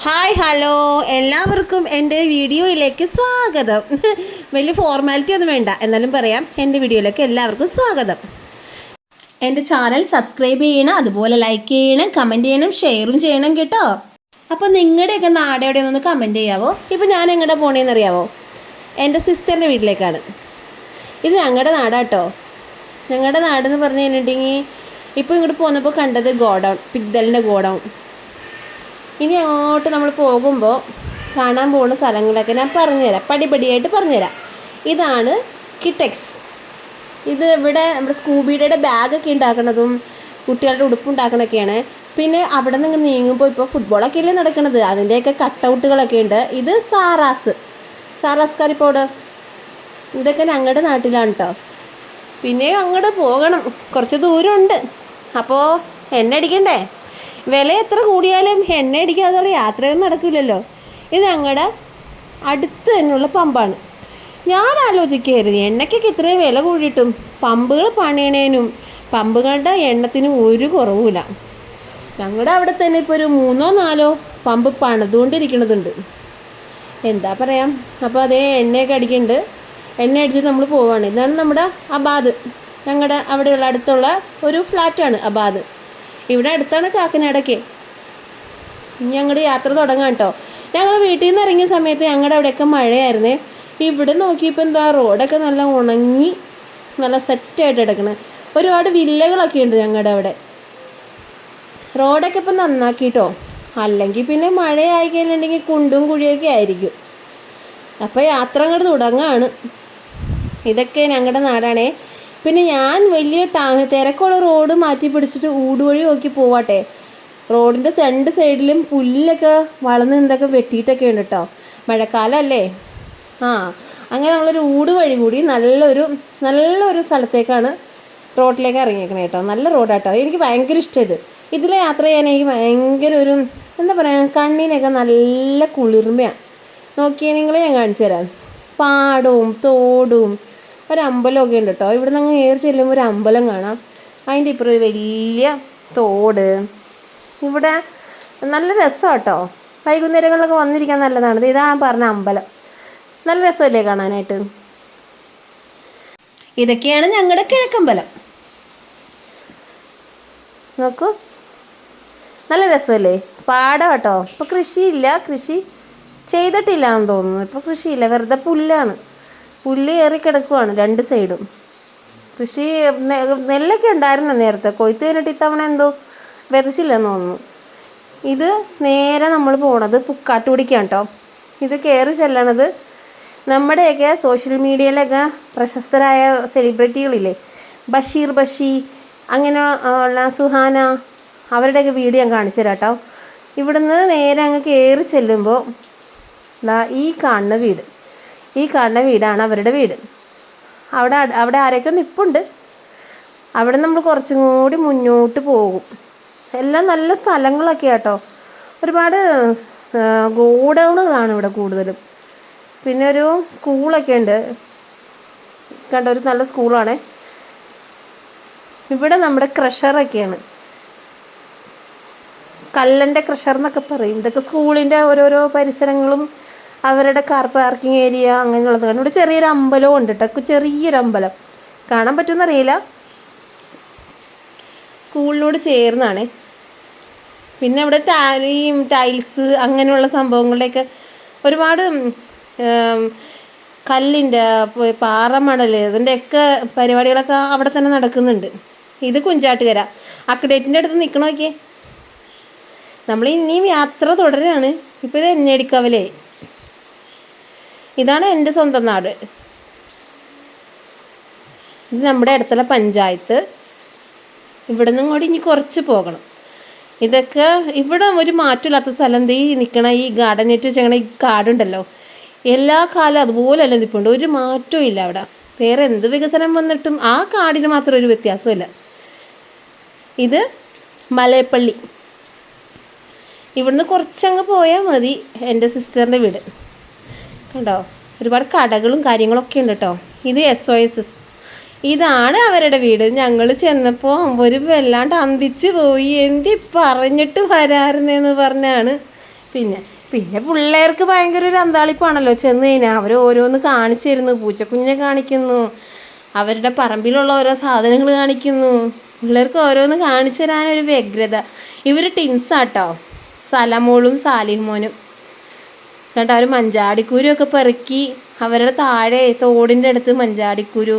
Hi hello എല്ലാവർക്കും എൻ്റെ വീഡിയോയിലേക്ക് സ്വാഗതം. വലിയ ഫോർമാലിറ്റി ഒന്നും വേണ്ട, എന്നാലും പറയാം, എൻ്റെ വീഡിയോയിലേക്ക് എല്ലാവർക്കും സ്വാഗതം. എൻ്റെ ചാനൽ സബ്സ്ക്രൈബ് ചെയ്യണം, അതുപോലെ ലൈക്ക് ചെയ്യണം, കമൻറ്റ് ചെയ്യണം, ഷെയറും ചെയ്യണം കേട്ടോ. അപ്പോൾ നിങ്ങളുടെയൊക്കെ നാട് എവിടെയൊന്ന് കമൻറ്റ് ചെയ്യാവോ? ഇപ്പോൾ ഞാൻ എങ്ങോട്ടാ പോണേന്ന് അറിയാവോ? എൻ്റെ സിസ്റ്ററിൻ്റെ വീട്ടിലേക്കാണ്. ഇത് ഞങ്ങളുടെ നാടാട്ടോ. ഞങ്ങളുടെ നാടെന്ന് പറഞ്ഞു കഴിഞ്ഞിട്ടുണ്ടെങ്കിൽ ഇപ്പോൾ ഇങ്ങോട്ട് പോന്നപ്പോൾ കണ്ടത് ഗോഡൗൺ, പിഗ്ഡലിൻ്റെ ഗോഡൗൺ. ഇനി അങ്ങോട്ട് നമ്മൾ പോകുമ്പോൾ കാണാൻ പോകുന്ന സ്ഥലങ്ങളൊക്കെ ഞാൻ പറഞ്ഞുതരാം, പടിപടിയായിട്ട് പറഞ്ഞുതരാം. ഇതാണ് കിറ്റെക്സ്. ഇത് ഇവിടെ നമ്മുടെ സ്കൂബിയുടെ ബാഗൊക്കെ ഉണ്ടാക്കുന്നതും കുട്ടികളുടെ ഉടുപ്പുണ്ടാക്കണൊക്കെയാണ്. പിന്നെ അവിടെ നിന്ന് നീങ്ങുമ്പോൾ ഇപ്പോൾ ഫുട്ബോളൊക്കെ അല്ലേ നടക്കുന്നത്, അതിൻ്റെയൊക്കെ കട്ടൗട്ടുകളൊക്കെ ഉണ്ട്. ഇത് സാറാസ് കറി പൗഡേഴ്സ്. ഇതൊക്കെ ഞങ്ങളുടെ നാട്ടിലാണ് കേട്ടോ. പിന്നെ അങ്ങോട്ട് പോകണം, കുറച്ച് ദൂരമുണ്ട്. അപ്പോൾ എണ്ണ അടിക്കണ്ടേ? വില എത്ര കൂടിയാലും എണ്ണ അടിക്കാതെ യാത്രയൊന്നും നടക്കില്ലല്ലോ. ഇത് ഞങ്ങളുടെ അടുത്ത് തന്നെയുള്ള പമ്പാണ്. ഞാൻ ആലോചിക്കുകയായിരുന്നു, എണ്ണയ്ക്കൊക്കെ ഇത്രയും വില കൂടിയിട്ടും പമ്പുകൾ പണിയണേനും പമ്പുകളുടെ എണ്ണത്തിനും ഒരു കുറവുമില്ല. ഞങ്ങളുടെ അവിടെ തന്നെ ഇപ്പോൾ ഒരു 3-4 പമ്പ് പണിതുകൊണ്ടിരിക്കണതുണ്ട്. എന്താ പറയാം. അപ്പോൾ അതേ എണ്ണയൊക്കെ അടിക്കുന്നുണ്ട്. എണ്ണ അടിച്ച് നമ്മൾ പോവാണ്. ഇതാണ് നമ്മുടെ അബാദ്. ഞങ്ങളുടെ അവിടെയുള്ള അടുത്തുള്ള ഒരു ഫ്ലാറ്റാണ് അബാദ്. ഇവിടെ അടുത്താണ് കാക്കനാടൊക്കെ. ഞങ്ങളുടെ യാത്ര തുടങ്ങാം കേട്ടോ. ഞങ്ങൾ വീട്ടിൽ നിന്ന് ഇറങ്ങിയ സമയത്ത് ഞങ്ങളുടെ അവിടെയൊക്കെ മഴയായിരുന്നേ. ഇവിടെ നോക്കിയപ്പോൾ എന്താ, റോഡൊക്കെ നല്ല ഉണങ്ങി നല്ല സെറ്റായിട്ട് കിടക്കണത്. ഒരുപാട് വില്ലകളൊക്കെ ഉണ്ട് ഞങ്ങളുടെ അവിടെ. റോഡൊക്കെ ഇപ്പം നന്നാക്കിട്ടോ. അല്ലെങ്കിൽ പിന്നെ മഴയായി കഴിഞ്ഞിട്ടുണ്ടെങ്കിൽ കുണ്ടും കുഴിയൊക്കെ ആയിരിക്കും. അപ്പോൾ യാത്ര അങ്ങോട്ട് തുടങ്ങാണ്. ഇതൊക്കെ ഞങ്ങളുടെ നാടാണേ. പിന്നെ ഞാൻ വലിയ തിരക്കുള്ള റോഡ് മാറ്റി പിടിച്ചിട്ട് ഊടുവഴി നോക്കി പോവാട്ടെ. റോഡിൻ്റെ രണ്ട് സൈഡിലും പുല്ലൊക്കെ വളർന്ന് എന്തൊക്കെ വെട്ടിയിട്ടൊക്കെ ഉണ്ട് കേട്ടോ. മഴക്കാലമല്ലേ. അങ്ങനെ നമ്മളൊരു ഊടുവഴി കൂടി നല്ലൊരു സ്ഥലത്തേക്കാണ് റോഡിലേക്ക് ഇറങ്ങിയേക്കണേ കേട്ടോ. നല്ല റോഡാട്ടോ. എനിക്ക് ഭയങ്കര ഇഷ്ടം ഇതിലെ യാത്ര ചെയ്യാൻ. എനിക്ക് ഭയങ്കര ഒരു എന്താ പറയുക, കണ്ണിനൊക്കെ നല്ല കുളിർമയാണ്. നോക്കിയേ നിങ്ങളെ ഞാൻ കാണിച്ചു തരാം. പാടവും തോടും ഒരമ്പലമൊക്കെ ഉണ്ട് കേട്ടോ. ഇവിടെ നിന്ന് കയറി ചെല്ലുമ്പോൾ ഒരു അമ്പലം കാണാം. അതിൻ്റെ ഇപ്പുറം ഒരു വലിയ തോട്. ഇവിടെ നല്ല രസമാണ് കേട്ടോ. വൈകുന്നേരങ്ങളിലൊക്കെ വന്നിരിക്കാൻ നല്ലതാണ്. ഇതാ പറഞ്ഞ അമ്പലം. നല്ല രസമല്ലേ കാണാനായിട്ട്. ഇതൊക്കെയാണ് ഞങ്ങളുടെ കിഴക്കമ്പലം. നോക്കൂ, നല്ല രസമല്ലേ. പാടം കേട്ടോ. ഇപ്പോൾ കൃഷിയില്ല, കൃഷി ചെയ്തിട്ടില്ല എന്ന് തോന്നുന്നു. ഇപ്പോൾ കൃഷിയില്ല, വെറുതെ പുല്ലാണ്. പുല്ല് ഏറി കിടക്കുവാണ് രണ്ട് സൈഡും. കൃഷി നെല്ലൊക്കെ ഉണ്ടായിരുന്നു നേരത്തെ. കൊയ്ത്ത് കഴിഞ്ഞിട്ട് ഇത്തവണ എന്തോ വിതച്ചില്ലെന്ന് തോന്നുന്നു. ഇത് നേരെ നമ്മൾ പോണത് പുക്കാട്ടുപിടിക്കാണ് കേട്ടോ. ഇത് കയറി ചെല്ലണത് നമ്മുടെയൊക്കെ സോഷ്യൽ മീഡിയയിലൊക്കെ പ്രശസ്തരായ സെലിബ്രിറ്റികളില്ലേ, ബഷി അങ്ങനെ ഉള്ള സുഹാന, അവരുടെയൊക്കെ വീഡിയോ ഞാൻ കാണിച്ചു തരാം കേട്ടോ. ഇവിടുന്ന് നേരെ അങ്ങ് കയറി ചെല്ലുമ്പോൾ ഈ കാണുന്ന വീടാണ് അവരുടെ വീട്. അവിടെ ആരൊക്കെ നിൽപ്പുണ്ട്. അവിടെ നമ്മൾ കുറച്ചും കൂടി മുന്നോട്ട് പോകും. എല്ലാം നല്ല സ്ഥലങ്ങളൊക്കെ കേട്ടോ. ഒരുപാട് ഗോഡൗണുകളാണ് ഇവിടെ കൂടുതലും. പിന്നെ ഒരു സ്കൂളൊക്കെ ഉണ്ട് കണ്ടോ, ഒരു നല്ല സ്കൂളാണ്. ഇവിടെ നമ്മുടെ ക്രഷറൊക്കെയാണ്, കല്ലൻ്റെ ക്രഷർ എന്നൊക്കെ പറയും. ഇതൊക്കെ സ്കൂളിൻ്റെ ഓരോരോ പരിസരങ്ങളും അവരുടെ കാർ പാർക്കിംഗ് ഏരിയ അങ്ങനെയുള്ളത്. കാരണം ഇവിടെ ചെറിയൊരു അമ്പലവും ഉണ്ട് കേട്ടോ. ചെറിയൊരു അമ്പലം കാണാൻ പറ്റുമെന്നറിയില്ല. സ്കൂളിനോട് ചേർന്നാണ്. പിന്നെ ഇവിടെ ടൈൽസ് അങ്ങനെയുള്ള സംഭവങ്ങളുടെയൊക്കെ ഒരുപാട് കല്ലിൻ്റെ പാറമണൽ ഇതിൻ്റെയൊക്കെ പരിപാടികളൊക്കെ അവിടെ തന്നെ നടക്കുന്നുണ്ട്. ഇത് കുഞ്ചാട്ടുകര അക്ഡേറ്റിൻ്റെ അടുത്ത് നിൽക്കണമൊക്കെ. നമ്മൾ ഇനിയും യാത്ര തുടരുകയാണ്. ഇപ്പോൾ ഇത് എണ്ണയടിക്കവലേ. ഇതാണ് എൻ്റെ സ്വന്തം നാട്. ഇത് നമ്മുടെ അടുത്തുള്ള പഞ്ചായത്ത്. ഇവിടെ നിന്നും കൂടി ഇനി കുറച്ച് പോകണം. ഇതൊക്കെ ഇവിടെ ഒരു മാറ്റമില്ലാത്ത സ്ഥലം. ഈ നിൽക്കണ ഈ ഗാർഡൻ നെറ്റ് വെച്ചേക്കണ ഈ കാടുണ്ടല്ലോ, എല്ലാ കാലം അതുപോലെയല്ല നിൽപ്പുണ്ട്. ഒരു മാറ്റവും ഇല്ല അവിടെ. വേറെ എന്ത് വികസനം വന്നിട്ടും ആ കാടിന് മാത്രം ഒരു വ്യത്യാസമില്ല. ഇത് മലയപ്പള്ളി. ഇവിടുന്ന് കുറച്ചങ്ങ് പോയാൽ മതി എൻ്റെ സിസ്റ്ററിൻ്റെ വീട്. കണ്ടോ, ഒരുപാട് കടകളും കാര്യങ്ങളൊക്കെ ഉണ്ട് കേട്ടോ. ഇത് SOS. ഇതാണ് അവരുടെ വീട്. ഞങ്ങൾ ചെന്നപ്പോൾ ഒരു വല്ലാണ്ട് അന്തിച്ച് പോയി. എന്തി പറഞ്ഞിട്ട് വരാറുന്നെന്ന് പറഞ്ഞാണ് പിന്നെ പിന്നെ പിള്ളേർക്ക് ഭയങ്കര ഒരു അന്താളിപ്പാണല്ലോ ചെന്ന് കഴിഞ്ഞാൽ. അവർ ഓരോന്ന് കാണിച്ചു തരുന്നു, പൂച്ചക്കുഞ്ഞിനെ കാണിക്കുന്നു, അവരുടെ പറമ്പിലുള്ള ഓരോ സാധനങ്ങൾ കാണിക്കുന്നു. പിള്ളേർക്ക് ഓരോന്ന് കാണിച്ചു തരാനൊരു വ്യഗ്രത. ഇവർ ടിൻസാട്ടോ, സലമോളും സാലിമോനും. കണ്ട അവർ മഞ്ചാടിക്കുരുവൊക്കെ പെറുക്കി അവരുടെ താഴെ തോടിൻ്റെ അടുത്ത് മഞ്ചാടിക്കുരു,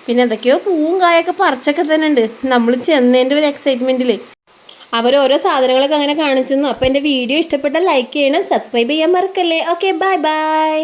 പിന്നെ എന്തൊക്കെയോ പൂവും കായൊക്കെ പറിച്ചൊക്കെ തന്നെ ഉണ്ട്. നമ്മൾ ചെന്നതിൻ്റെ ഒരു എക്സൈറ്റ്മെൻറ്റിൽ അവർ ഓരോ സാധനങ്ങളൊക്കെ അങ്ങനെ കാണിച്ചു. അപ്പോൾ എൻ്റെ വീഡിയോ ഇഷ്ടപ്പെട്ടാൽ ലൈക്ക് ചെയ്യണം, സബ്സ്ക്രൈബ് ചെയ്യാൻ മറക്കല്ലേ. Okay, bye bye.